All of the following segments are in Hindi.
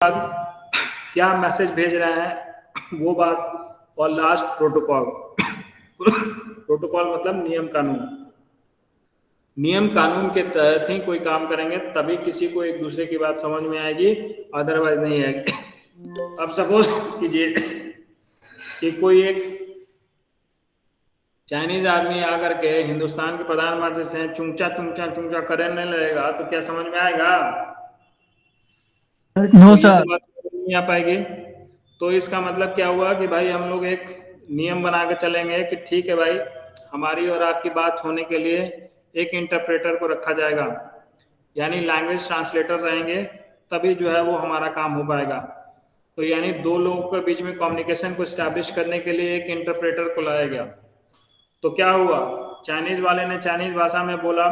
बाद क्या मैसेज भेज रहे हैं वो बात, और लास्ट प्रोटोकॉल। प्रोटोकॉल मतलब नियम कानून। नियम कानून के तहत ही कोई काम करेंगे तभी किसी को एक दूसरे की बात समझ में आएगी, अदरवाइज नहीं आएगी। अब सपोज कीजिए कि कोई एक चाइनीज आदमी आकर के हिंदुस्तान के प्रधानमंत्री से चुंचा चुंचा चुंचा करने लगेगा तो क्या समझ में आएगा? नो तो ये तो सर। बात समझ में नहीं आ पाएगी। तो इसका मतलब क्या हुआ कि भाई हम लोग एक नियम बना के चलेंगे कि ठीक है भाई, हमारी और आपकी बात होने के लिए एक इंटरप्रेटर को रखा जाएगा, यानी लैंग्वेज ट्रांसलेटर रहेंगे, तभी जो है वो हमारा काम हो पाएगा। तो यानी दो लोगों के बीच में कम्युनिकेशन को स्टैब्लिश करने के लिए एक इंटरप्रेटर को लाया गया। तो क्या हुआ, चाइनीज वाले ने चाइनीज भाषा में बोला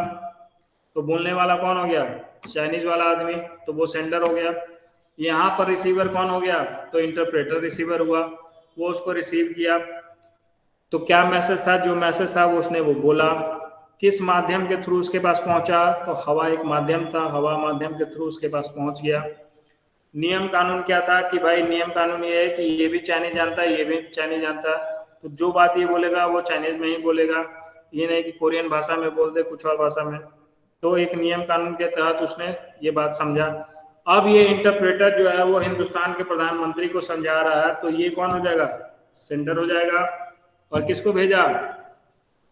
तो बोलने वाला कौन हो गया? चाइनीज वाला आदमी, तो वो सेंडर हो गया। यहाँ पर रिसीवर कौन हो गया? तो इंटरप्रेटर रिसीवर हुआ, वो उसको रिसीव किया। तो क्या मैसेज था? जो मैसेज था वो उसने वो बोला। किस माध्यम के थ्रू उसके पास पहुंचा? तो हवा एक माध्यम था, हवा माध्यम के थ्रू उसके पास पहुंच गया। नियम कानून क्या था कि भाई नियम कानून ये है कि ये भी चाइनीज जानता है, ये भी चाइनीज जानता है, तो जो बात ये बोलेगा वो चाइनीज में ही बोलेगा, ये नहीं कि कोरियन भाषा में बोल दे, कुछ और भाषा में। तो एक नियम कानून के तहत उसने ये बात समझा। अब ये इंटरप्रेटर जो है वो हिंदुस्तान के प्रधानमंत्री को समझा रहा है, तो ये कौन हो जाएगा? सेंडर हो जाएगा। और किसको भेजा?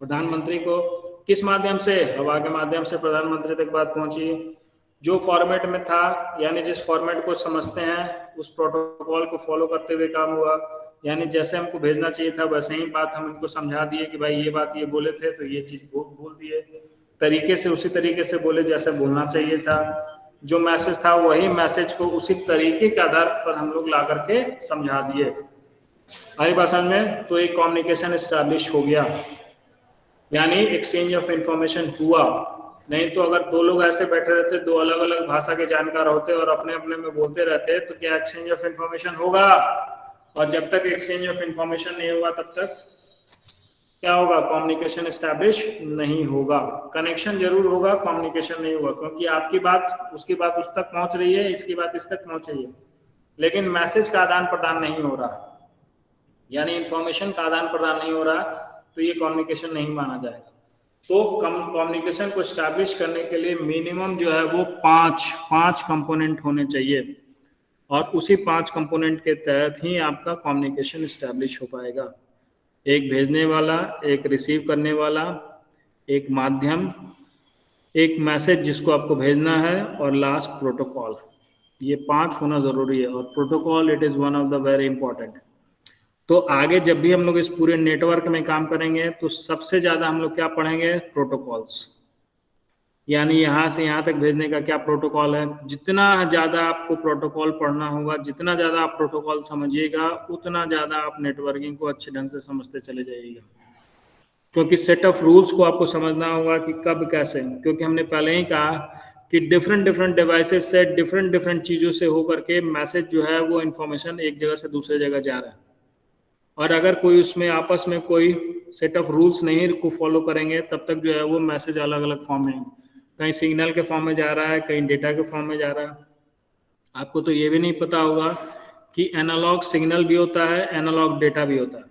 प्रधानमंत्री को। किस माध्यम से? हवा के माध्यम से प्रधानमंत्री तक बात पहुंची। जो फॉर्मेट में था, यानी जिस फॉर्मेट को समझते हैं उस प्रोटोकॉल को फॉलो करते हुए काम हुआ, यानी जैसे हमको भेजना चाहिए था वैसे ही बात हम इनको समझा दिए कि भाई ये बात ये बोले थे तो ये चीज बोल दिए, तरीके से उसी तरीके से बोले जैसे बोलना चाहिए था। जो मैसेज था वही मैसेज को उसी तरीके के आधार पर हम लोग ला करके समझा दिए। आई बात समझ में? तो एक कम्युनिकेशन स्टैब्लिश हो गया, यानी एक्सचेंज ऑफ इंफॉर्मेशन हुआ। नहीं तो अगर दो लोग ऐसे बैठे रहते, दो अलग अलग भाषा के जानकार होते और अपने अपने में बोलते रहते, तो क्या एक्सचेंज ऑफ इंफॉर्मेशन होगा? और जब तक एक्सचेंज ऑफ इंफॉर्मेशन नहीं होगा तब तक क्या होगा? कम्युनिकेशन एस्टैब्लिश नहीं होगा। कनेक्शन जरूर होगा, कम्युनिकेशन नहीं होगा, क्योंकि आपकी बात उसकी बात उस तक पहुंच रही है, इसकी बात इस तक पहुंच रही है, लेकिन मैसेज का आदान प्रदान नहीं हो रहा, यानी इंफॉर्मेशन का आदान प्रदान नहीं हो रहा, तो ये कम्युनिकेशन नहीं माना जाएगा। तो कम्युनिकेशन को स्टैब्लिश करने के लिए मिनिमम जो है वो पांच कंपोनेंट होने चाहिए, और उसी 5 कंपोनेंट के तहत ही आपका कम्युनिकेशन स्टैब्लिश हो पाएगा। एक भेजने वाला, एक रिसीव करने वाला, एक माध्यम, एक मैसेज जिसको आपको भेजना है, और लास्ट प्रोटोकॉल। ये 5 होना जरूरी है, और protocol it is one of the very important. तो आगे जब भी हम लोग इस पूरे नेटवर्क में काम करेंगे तो सबसे ज़्यादा हम लोग क्या पढ़ेंगे? प्रोटोकॉल्स, यानी यहाँ से यहाँ तक भेजने का क्या प्रोटोकॉल है। जितना ज़्यादा आपको प्रोटोकॉल पढ़ना होगा, जितना ज़्यादा आप प्रोटोकॉल समझिएगा, उतना ज़्यादा आप नेटवर्किंग को अच्छे ढंग से समझते चले जाइएगा, क्योंकि सेट ऑफ रूल्स को आपको समझना होगा कि कब कैसे, क्योंकि हमने पहले ही कहा कि डिफरेंट डिफरेंट डिवाइसेस से डिफरेंट डिफरेंट चीज़ों से होकर के मैसेज जो है वो इन्फॉर्मेशन एक जगह से दूसरे जगह जा रहा है, और अगर कोई उसमें आपस में कोई सेट ऑफ रूल्स नहीं को फॉलो करेंगे तब तक जो है वो मैसेज अलग अलग फॉर्म में, कहीं सिग्नल के फॉर्म में जा रहा है, कहीं डेटा के फॉर्म में जा रहा है। आपको तो ये भी नहीं पता होगा कि एनालॉग सिग्नल भी होता है, एनालॉग डेटा भी होता है,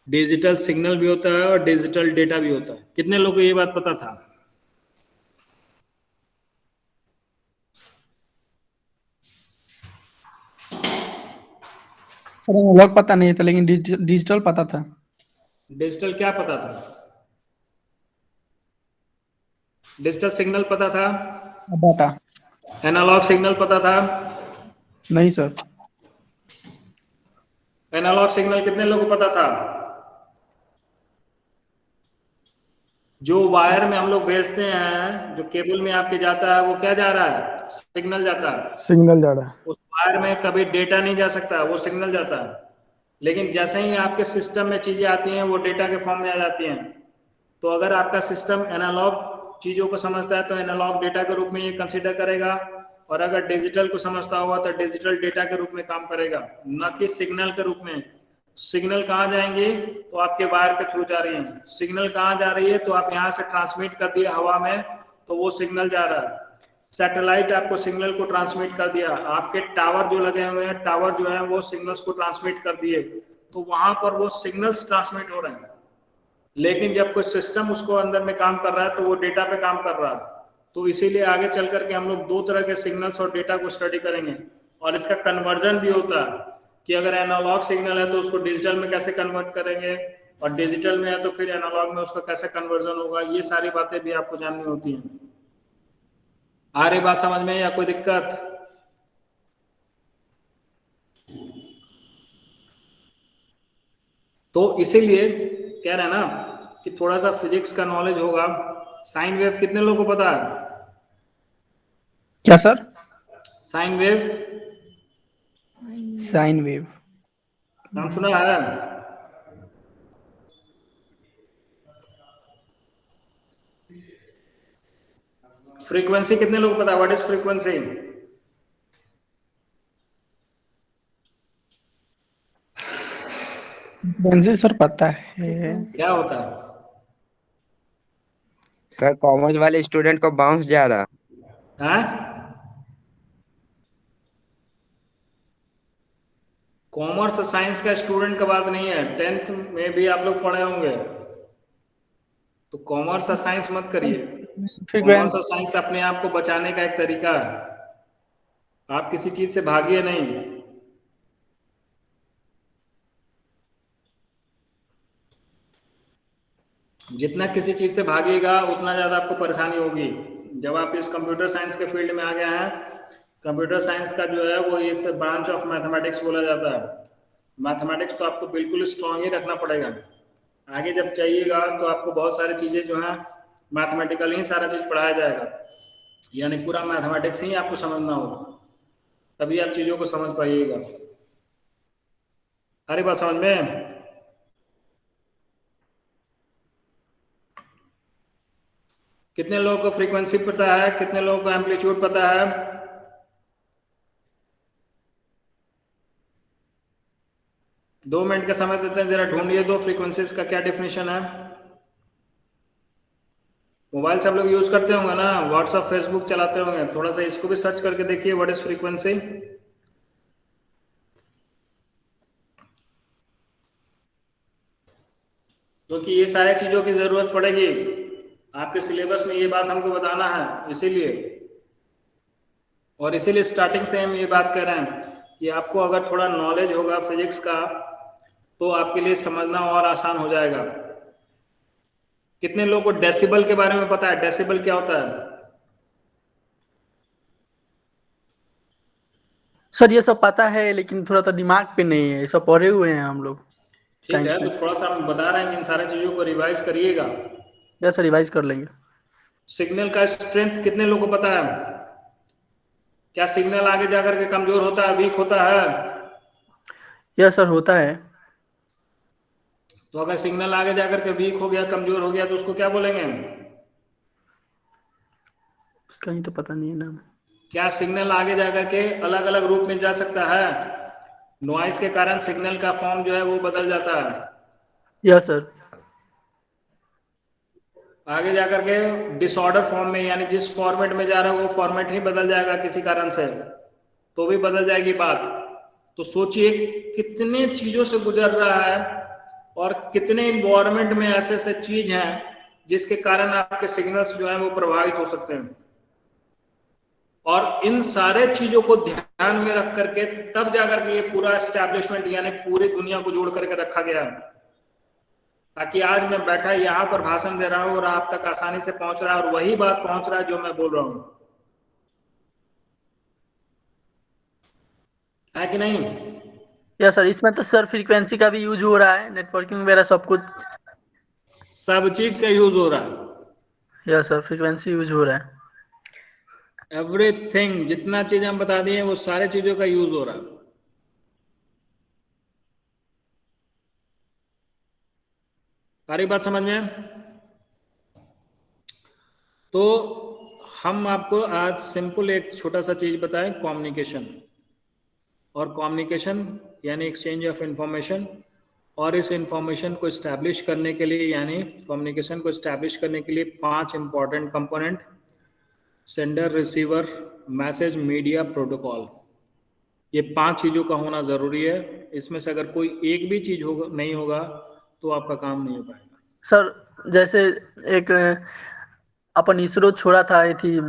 डिजिटल सिग्नल भी होता है और डिजिटल डेटा भी होता है। कितने लोगों को ये बात पता था? सर एनालॉग पता नहीं था, लेकिन डिजिटल पता था। डिजिटल क्या पता था? डिजिटल सिग्नल पता था, डाटा। एनालॉग सिग्नल पता था। नहीं सर। एनालॉग सिग्नल कितने लोगों को पता था? जो वायर में हम लोग भेजते हैं, जो केबल में आपके जाता है, वो क्या जा रहा है? सिग्नल जाता है। सिग्नल जा रहा है। उस वायर में कभी डेटा नहीं जा सकता, वो सिग्नल जाता है। लेकिन जैसे ही आपके सिस्टम में चीजें आती हैं वो डेटा के फॉर्म में आ जाती हैं। तो अगर आपका सिस्टम एनालॉग चीजों को समझता है तो एनालॉग डेटा के रूप में ये कंसीडर करेगा, और अगर डिजिटल को समझता होगा तो डिजिटल डेटा के रूप में काम करेगा, न कि सिग्नल के रूप में। सिग्नल कहाँ जाएंगे? तो आपके वायर के थ्रू जा रही है। सिग्नल कहाँ जा रही है? तो आप यहाँ से ट्रांसमिट कर दिए हवा में, तो वो सिग्नल जा रहा है। सैटेलाइट आपको सिग्नल को ट्रांसमिट कर दिया, आपके टावर जो लगे हुए हैं, टावर जो है वो सिग्नल्स को ट्रांसमिट कर दिए, तो वहां पर वो सिग्नल्स ट्रांसमिट हो रहे हैं। लेकिन जब कोई सिस्टम उसको अंदर में काम कर रहा है तो वो डेटा पे काम कर रहा है। तो इसीलिए आगे चल करके हम लोग दो तरह के सिग्नल्स और डेटा को स्टडी करेंगे, और इसका कन्वर्जन भी होता है कि अगर एनालॉग सिग्नल है तो उसको डिजिटल में कैसे कन्वर्ट करेंगे, और डिजिटल में है तो फिर एनालॉग में उसका कैसे कन्वर्जन होगा। ये सारी बातें भी आपको जाननी होती हैं। आ रही बात समझ में या कोई दिक्कत? तो इसीलिए कह रहे हैं ना कि थोड़ा सा फिजिक्स का नॉलेज होगा। साइन वेव कितने लोगों को पता है? क्या sir? Sine wave sine wave नाम सुना है? फ्रीक्वेंसी कितने लोगों को पता है? What is frequency? Frequency sir पता है। क्या होता है? सर कॉमर्स वाले स्टूडेंट को बाउंस जा रहा। हैं? कॉमर्स साइंस का स्टूडेंट का बात नहीं है, 10th में भी आप लोग पढ़े होंगे, तो कॉमर्स और साइंस मत करिए। कॉमर्स और फ्रीक्वेंसी साइंस अपने आप को बचाने का एक तरीका है, आप किसी चीज से भागिए नहीं। जितना किसी चीज से भागिएगा उतना ज्यादा आपको परेशानी होगी। जब आप इस कंप्यूटर साइंस के फील्ड में आ गए हैं, कंप्यूटर साइंस का जो है वो इस ब्रांच ऑफ मैथमेटिक्स बोला जाता है। मैथमेटिक्स तो आपको बिल्कुल स्ट्रांग ही रखना पड़ेगा। आगे जब चाहिएगा तो आपको बहुत सारी चीजें जो है मैथमेटिकल ही सारा चीज पढ़ाया जाएगा, यानी पूरा मैथमेटिक्स ही आपको समझना होगा, तभी आप चीजों को समझ पाइएगा। अरे बात समझ में? कितने लोगों को फ्रीक्वेंसी पता है? कितने लोगों को एम्पलीट्यूड पता है? दो मिनट का समय देते हैं, जरा ढूंढिए दो फ्रीक्वेंसीज का क्या डेफिनेशन है। मोबाइल सब लोग यूज करते होंगे ना, व्हाट्सएप फेसबुक चलाते होंगे, थोड़ा सा इसको भी सर्च करके देखिए व्हाट इज फ्रीक्वेंसी। क्योंकि ये सारी चीजों की जरूरत पड़ेगी, आपके सिलेबस में ये बात हमको बताना है, इसीलिए। और इसीलिए स्टार्टिंग से हम ये बात कर रहे हैं कि आपको अगर थोड़ा नॉलेज होगा फिजिक्स का तो आपके लिए समझना और आसान हो जाएगा। कितने लोगों को डेसिबल के बारे में पता है? डेसिबल क्या होता है? सर ये सब पता है, लेकिन थोड़ा तो दिमाग पे नहीं है, ये सब पढ़े हुए हैं हम लोग ठीक है, साइंस तो में। थोड़ा सा हम बता रहे हैं कि इन सारी चीजों को रिवाइज करिएगा। या सर रिवाइज कर लेंगे। सिग्नल का स्ट्रेंथ कितने लोगों को पता है? क्या सिग्नल आगे जाकर के कमजोर होता है, वीक होता है? या सर होता है। तो अगर सिग्नल आगे जाकर के वीक हो गया, कमजोर हो गया, तो उसको क्या बोलेंगे हम? उसका ही तो पता नहीं है नाम। क्या सिग्नल आगे जाकर के अलग अलग रूप में जा सकता है? नॉइस के कारण सिग्नल का फॉर्म जो है वो बदल जाता है। या सर आगे जाकर के डिसऑर्डर फॉर्म में, यानी जिस फॉर्मेट में जा रहा है वो फॉर्मेट ही बदल जाएगा किसी कारण से, तो भी बदल जाएगी बात। तो सोचिए कितने चीजों से गुजर रहा है और कितने इन्वायरमेंट में ऐसे ऐसे चीज हैं जिसके कारण आपके सिग्नल्स जो है वो प्रभावित हो सकते हैं। और इन सारे चीजों को ध्यान में रख करके तब जाकर के ये पूरा एस्टैब्लिशमेंट यानी पूरी दुनिया को जोड़ करके रखा गया, ताकि आज मैं बैठा यहाँ पर भाषण दे रहा हूँ और आप तक आसानी से पहुंच रहा है, और वही बात पहुंच रहा है जो मैं बोल रहा हूँ, है कि नहीं? या सर इसमें तो सर फ्रीक्वेंसी का भी यूज हो रहा है, नेटवर्किंग वगैरह सब कुछ। सब चीज का यूज हो रहा है। या सर फ्रीक्वेंसी यूज हो रहा है। एवरीथिंग, जितना चीज हम बता दिए वो सारे चीजों का यूज हो रहा है। सारी बात समझ में? तो हम आपको आज सिंपल एक छोटा सा चीज बताएं, कम्युनिकेशन। और कम्युनिकेशन यानी एक्सचेंज ऑफ इंफॉर्मेशन, और इस इंफॉर्मेशन को इस्टेब्लिश करने के लिए, यानी कम्युनिकेशन को इस्टेब्लिश करने के लिए 5 important component sender, receiver, message, media, protocol, ये 5 चीज़ों का होना ज़रूरी है। इसमें से अगर कोई एक भी चीज़ होगा नहीं होगा तो आपका काम नहीं हो पाएगा। सर जैसे एक अपन इसरो छोड़ा था, ये थी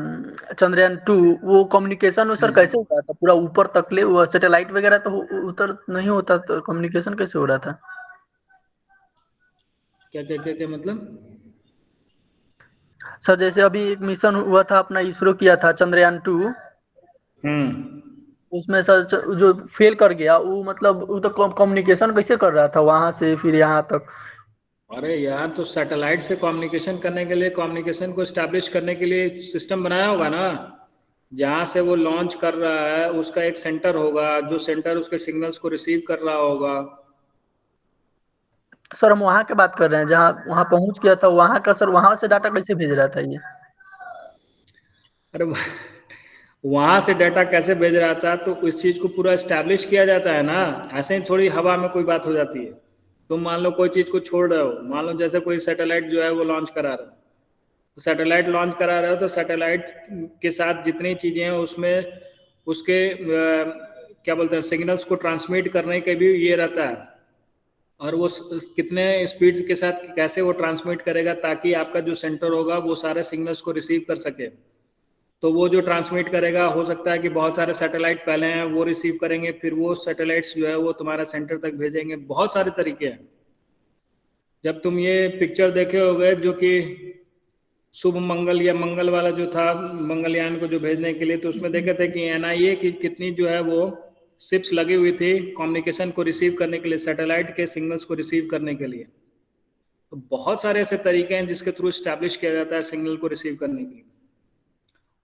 चंद्रयान 2, वो कम्युनिकेशन सर कैसे हो रहा था? पूरा ऊपर तक ले वो सैटेलाइट वगैरह तो उतर नहीं होता, तो कम्युनिकेशन कैसे हो रहा था? क्या क्या क्या क्या मतलब? सर जैसे अभी एक मिशन हुआ था अपना, इसरो किया था चंद्रयान 2, हम्म उसमें सर जो फेल कर गया वो, मतलब वो तो कम्युनिकेशन कैसे कर रहा था वहां से फिर यहाँ तक? अरे यार, तो सैटेलाइट से कम्युनिकेशन करने के लिए, कम्युनिकेशन को स्टैब्लिश करने के लिए सिस्टम बनाया होगा ना। जहाँ से वो लॉन्च कर रहा है उसका एक सेंटर होगा, जो सेंटर उसके सिग्नल्स को रिसीव कर रहा होगा। तो सर हम वहाँ की बात कर रहे हैं जहाँ वहाँ पहुंच गया था, वहाँ का सर वहाँ से डाटा कैसे भेज रहा था ये? अरे वहां से डाटा कैसे भेज रहा था, तो उस चीज को पूरा स्टैब्लिश किया जाता है ना। ऐसे ही थोड़ी हवा में कोई बात हो जाती है। तुम मान लो कोई चीज को छोड़ रहे हो, मान लो जैसे कोई सैटेलाइट जो है वो लॉन्च करा रहे हो, तो सैटेलाइट लॉन्च करा रहे हो तो सैटेलाइट के साथ जितनी चीजें हैं उसमें उसके क्या बोलते हैं, सिग्नल्स को ट्रांसमिट करने के भी ये रहता है। और वो कितने स्पीड के साथ कैसे वो ट्रांसमिट करेगा ताकि आपका जो सेंटर होगा वो सारे सिग्नल्स को रिसीव कर सके। तो वो जो ट्रांसमिट करेगा, हो सकता है कि बहुत सारे सैटेलाइट पहले हैं वो रिसीव करेंगे, फिर वो सैटेलाइट्स जो है वो तुम्हारा सेंटर तक भेजेंगे। बहुत सारे तरीके हैं। जब तुम ये पिक्चर देखे होगे जो कि शुभ मंगल या मंगल वाला जो था, मंगलयान को जो भेजने के लिए, तो उसमें देखे थे कि एनआईए की कितनी जो है वो शिप्स लगी हुई थी कम्युनिकेशन को रिसीव करने के लिए, सैटेलाइट के सिग्नल्स को रिसीव करने के लिए। तो बहुत सारे ऐसे तरीके हैं जिसके थ्रू स्टैब्लिश किया जाता है सिग्नल को रिसीव करने के लिए।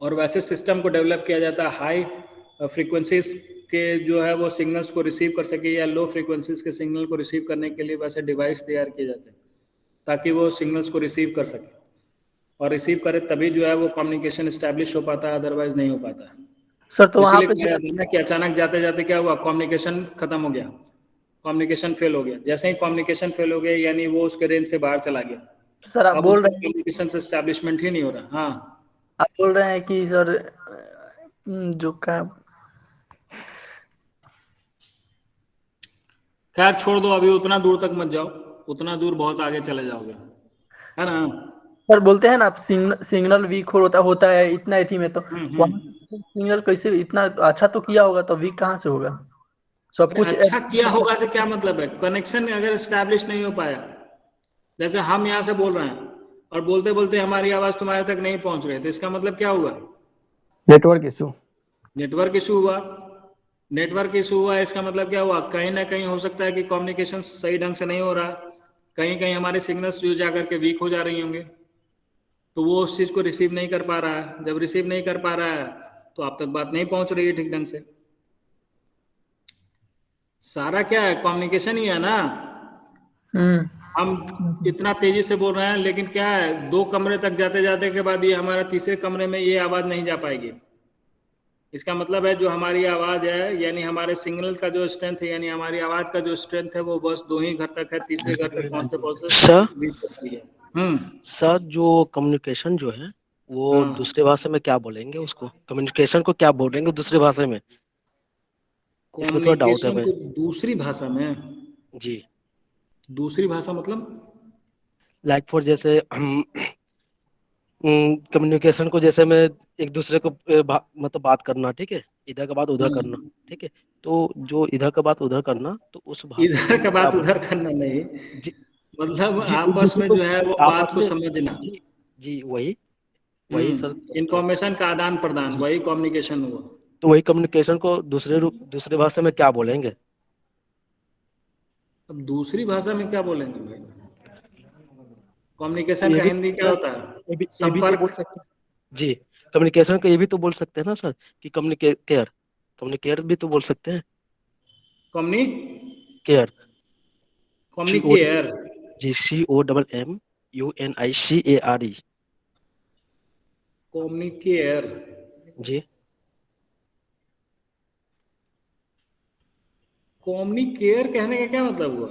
और वैसे सिस्टम को डेवलप किया जाता है हाई फ्रीक्वेंसीज के जो है वो सिग्नल्स को रिसीव कर सके, या लो फ्रीक्वेंसीज के सिग्नल को रिसीव करने के लिए वैसे डिवाइस तैयार किए जाते हैं ताकि वो सिग्नल्स को रिसीव कर सके। और रिसीव करे तभी जो है वो कम्युनिकेशन इस्टेब्लिश हो पाता है, अदरवाइज नहीं हो पाता है। सर तो तो वहाँ इसीलिए पे कहा जाता है ना कि अचानक जाते जाते क्या हुआ, कम्युनिकेशन खत्म हो गया, कम्युनिकेशन फेल हो गया। जैसे ही कम्युनिकेशन फेल हो गया यानी वो उसके रेंज से बाहर चला गया। सर आप अब बोल उसका रहे हैं, कम्युनिकेशन से एस्टेब्लिशमेंट ही नहीं हो रहा। हाँ, आप बोल रहे हैं कि सर जो का खैर छोड़ दो, अभी उतना दूर तक मत जाओ, उतना दूर बहुत आगे चले जाओगे, है ना। सर बोलते हैं ना आप, सिग्नल वीक होता है इतना एथी में, तो वहाँ हम्म। सिग्नल कैसे इतना अच्छा तो किया होगा, तो वीक कहाँ से होगा? सब अरे कुछ अच्छा किया होगा से क्या मतलब है? कनेक्शन अगर स्टैब्लिश नहीं हो पाया, जैसे हम यहाँ से बोल रहे हैं और बोलते बोलते हमारी आवाज़ तुम्हारे तक नहीं पहुंच रही, तो इसका मतलब क्या हुआ? Network issue. नेटवर्क इशू हुआ। नेटवर्क इशू हुआ इसका मतलब क्या हुआ? कहीं ना कहीं हो सकता है कि कम्युनिकेशन सही ढंग से नहीं हो रहा, कहीं कहीं हमारे सिग्नल्स जो जाकर के वीक हो जा रही होंगे, तो वो उस चीज़ को रिसीव नहीं कर पा रहा है। जब रिसीव नहीं कर पा रहा है तो आप तक बात नहीं पहुंच रही है ठीक ढंग से। सारा क्या है, कम्युनिकेशन ही है ना। हम्म। हम इतना तेजी से बोल रहे हैं लेकिन क्या है, 2 कमरे तक जाते जाते के बाद ये हमारा तीसरे कमरे में ये आवाज़ नहीं जा पाएगी। इसका मतलब है जो हमारी आवाज़ है, यानी हमारे सिग्नल का जो स्ट्रेंथ है, यानी हमारी आवाज़ का जो स्ट्रेंथ है वो बस 2 ही घर तक है, तीसरे घर तक पहुंचते पहुंचते सर वीक हो रही है। हम्म। सर जो कम्युनिकेशन जो है वो हाँ, दूसरे भाषा में क्या बोलेंगे उसको? कम्युनिकेशन को क्या बोलेंगे दूसरी भाषा में? इसमें थोड़ा डाउट है कम्युनिकेशन मैं। को दूसरी भाषा में? जी। दूसरी भाषा मतलब? लाइक फॉर जैसे हम कम्युनिकेशन को जैसे मैं एक दूसरे को मतलब बात करना, ठीक है, इधर का बात उधर करना, हाँ, ठीक है। तो जो इधर का बात उधर करना, तो उस भाषा को इधर हम का क्या बात बोल? उधर करना नहीं, जी। मतलब जी एक आपस दूसरे में को जो है वो बात आपस को में। समझना। जी। जी वही वही सर। इंफॉर्मेशन का आदान प्रदान, जी। वही कम्युनिकेशन हुआ। तो वही कम्युनिकेशन को दूसरे भाषा में क्या बोलेंगे? अब दूसरी भाषा में क्या बोलेंगे भाई? तो कम्युनिकेशन ये का भी हिंदी क्या सर, होता है? ये भी तो बोल संपर्क। सकते हैं। जी। कम्युनिकेशन को ये भी तो बोल सकते हैं ना सर, कि कम्युनिकेयर, कम्युनिकेयर भी तो बोल सकते हैं। कम्युनी केयर। सी ओ कम्युनिकेयर। जी, COMMUNICARE। कम्युनिकेयर। जी। कम्युनिकेयर कहने का क्या मतलब हुआ?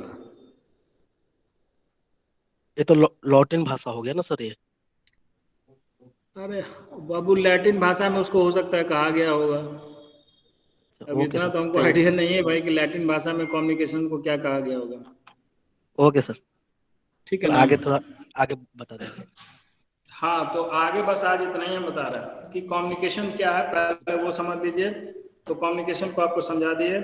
ये तो लॉटिन भाषा हो गया ना सर ये। अरे बाबू, लैटिन भाषा में उसको हो सकता है कहा गया होगा। अब ओके इतना सर, तो हमको थैंक आइडिया नहीं है भाई कि लैटिन भाषा में कम्युनिकेशन को क्या कहा गया होगा। यू। ओके सर, ठीक है सर ना। आगे थोड़ा आगे बता दीजिए। हाँ, तो आगे बस आज इतना ही हम बता रहे हैं कि कम्युनिकेशन क्या है, पहले वो समझ लीजिए। तो कम्युनिकेशन को आपको समझा दिए।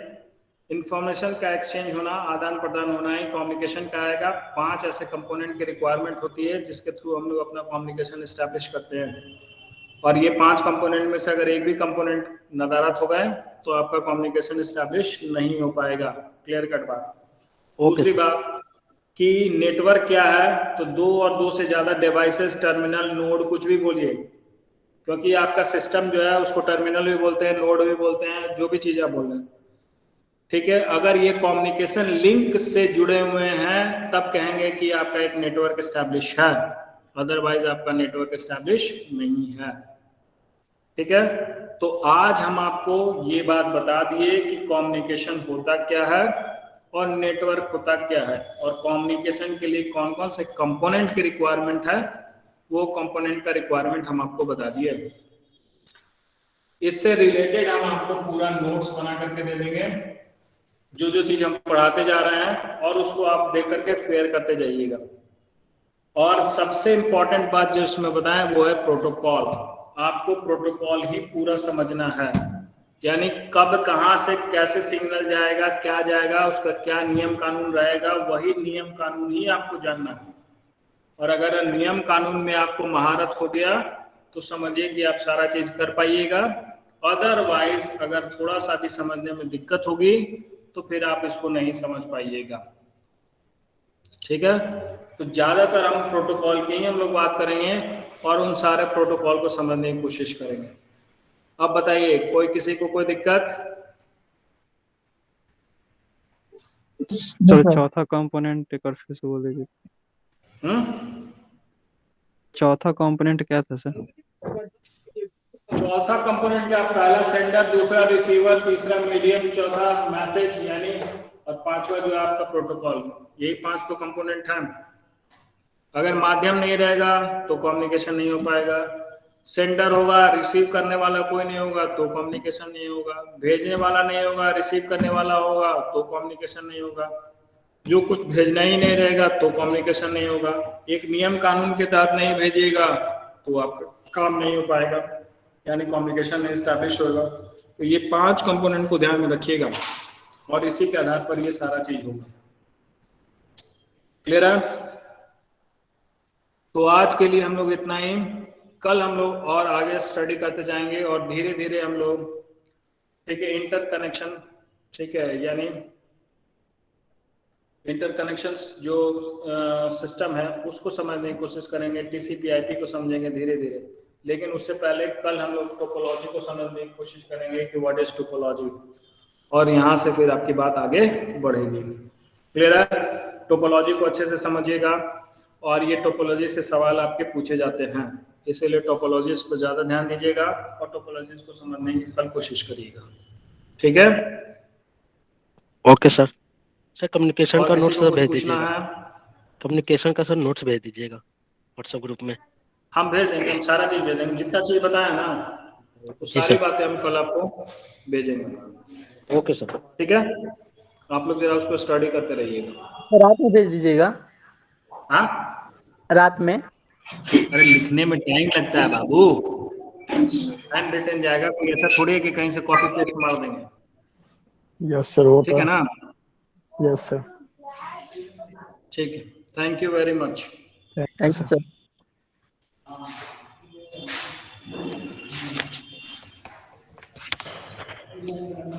इंफॉर्मेशन का एक्सचेंज होना, आदान प्रदान होना ही कम्युनिकेशन का आएगा। 5 ऐसे कंपोनेंट की रिक्वायरमेंट होती है जिसके थ्रू हम लोग अपना कम्युनिकेशन इस्टेब्लिश करते हैं। और ये 5 कंपोनेंट में से अगर एक भी कंपोनेंट नदारत हो गए तो आपका कम्युनिकेशन इस्टेब्लिश नहीं हो पाएगा। क्लियर कट बात। ओके दूसरी सर। बात कि नेटवर्क क्या है, तो 2 और 2 से ज्यादा डिवाइसेस, टर्मिनल, नोड, कुछ भी बोलिए, क्योंकि आपका सिस्टम जो है उसको टर्मिनल भी बोलते हैं, नोड भी बोलते हैं, जो भी चीज आप बोल रहे हैं। ठीक है, अगर ये कम्युनिकेशन लिंक से जुड़े हुए हैं तब कहेंगे कि आपका एक नेटवर्क एस्टैब्लिश है, अदरवाइज आपका नेटवर्क एस्टैब्लिश नहीं है। ठीक है, तो आज हम आपको ये बात बता दिए कि कम्युनिकेशन होता क्या है और नेटवर्क होता क्या है, और कम्युनिकेशन के लिए कौन कौन से कंपोनेंट की रिक्वायरमेंट है, वो कंपोनेंट का रिक्वायरमेंट हम आपको बता दिए। इससे रिलेटेड हम आपको पूरा नोट्स बना करके दे देंगे, जो जो चीज हम पढ़ाते जा रहे हैं, और उसको आप देख करके फेयर करते जाइएगा। और सबसे इंपॉर्टेंट बात जो इसमें बताएं वो है प्रोटोकॉल। आपको प्रोटोकॉल ही पूरा समझना है, यानी कब कहां से कैसे सिग्नल जाएगा, क्या जाएगा, उसका क्या नियम कानून रहेगा, वही नियम कानून ही आपको जानना है। और अगर नियम कानून में आपको महारत हो गया तो समझिए कि आप सारा चीज कर पाइएगा। अदरवाइज अगर थोड़ा सा भी समझने में दिक्कत होगी तो फिर आप इसको नहीं समझ पाइएगा। ठीक है, तो ज्यादातर हम प्रोटोकॉल की ही हम लोग बात करेंगे और उन सारे प्रोटोकॉल को समझने की कोशिश करेंगे। अब बताइए, कोई किसी को कोई दिक्कत? सर चौथा कंपोनेंट एक बार फिर से बोल दीजिए। चौथा कंपोनेंट क्या था सर? चौथा कंपोनेंट क्या? पहला सेंडर, दूसरा रिसीवर, तीसरा मीडियम, चौथा मैसेज, यानी और पांचवा जो है आपका प्रोटोकॉल। यही 5 तो कंपोनेंट हैं। अगर माध्यम नहीं रहेगा तो कम्युनिकेशन नहीं हो पाएगा। सेंडर होगा, रिसीव करने वाला कोई नहीं होगा तो कम्युनिकेशन नहीं होगा। भेजने वाला नहीं होगा, रिसीव करने वाला होगा तो कम्युनिकेशन नहीं होगा। जो कुछ भेजना ही नहीं रहेगा तो कम्युनिकेशन नहीं होगा। एक नियम कानून के तहत नहीं भेजिएगा तो आपका काम नहीं हो पाएगा, यानी कम्युनिकेशन नहीं स्टैब्लिश होगा। तो ये 5 कंपोनेंट को ध्यान में रखिएगा और इसी के आधार पर ये सारा चीज होगा। क्लियर है? तो आज के लिए हम लोग इतना ही। कल हम लोग और आगे स्टडी करते जाएंगे और धीरे धीरे हम लोग, ठीक है, इंटरकनेक्शन, ठीक है, यानी इंटरकनेक्शंस जो सिस्टम है उसको समझने की कोशिश करेंगे। टीसीपी आईपी को समझेंगे धीरे धीरे। लेकिन उससे पहले कल हम लोग टोपोलॉजी को समझने की कोशिश करेंगे कि व्हाट इज टोपोलॉजी, और यहाँ से फिर आपकी बात आगे बढ़ेगी। क्लियर है? टोपोलॉजी को अच्छे से समझिएगा, और ये टोपोलॉजी से सवाल आपके पूछे जाते हैं, इसीलिए टोपोलॉजीज पर ज़्यादा ध्यान दीजिएगा और टोपोलॉजीज को समझने की कल कोशिश करिएगा। ठीक है? Okay sir. सर कम्युनिकेशन का और नोट्स किसी को कुछ भेज पूछना दीजिएगा। है? कम्युनिकेशन का सर नोट्स भेज दीजिएगा व्हाट्सएप ग्रुप में। हम भेज देंगे, हम सारा चीज़ भेज देंगे, जितना चीज़ बताया ना तो जी सारी सर। बातें हम कल आपको भेजेंगे। Okay sir. ठीक है, आप लोग जरा उसको स्टडी करते रहिएगा। रात में भेज दीजिएगा। हाँ, रात में। अरे लिखने में टाइम लगता है बाबू, हैंड रिटन जाएगा, कोई ऐसा थोड़ी है कि कहीं से कॉपी पेस्ट मार देंगे। यस सर, वो ठीक है ना? Yes sir. ठीक है, thank you very much. Thank you sir. Thank you.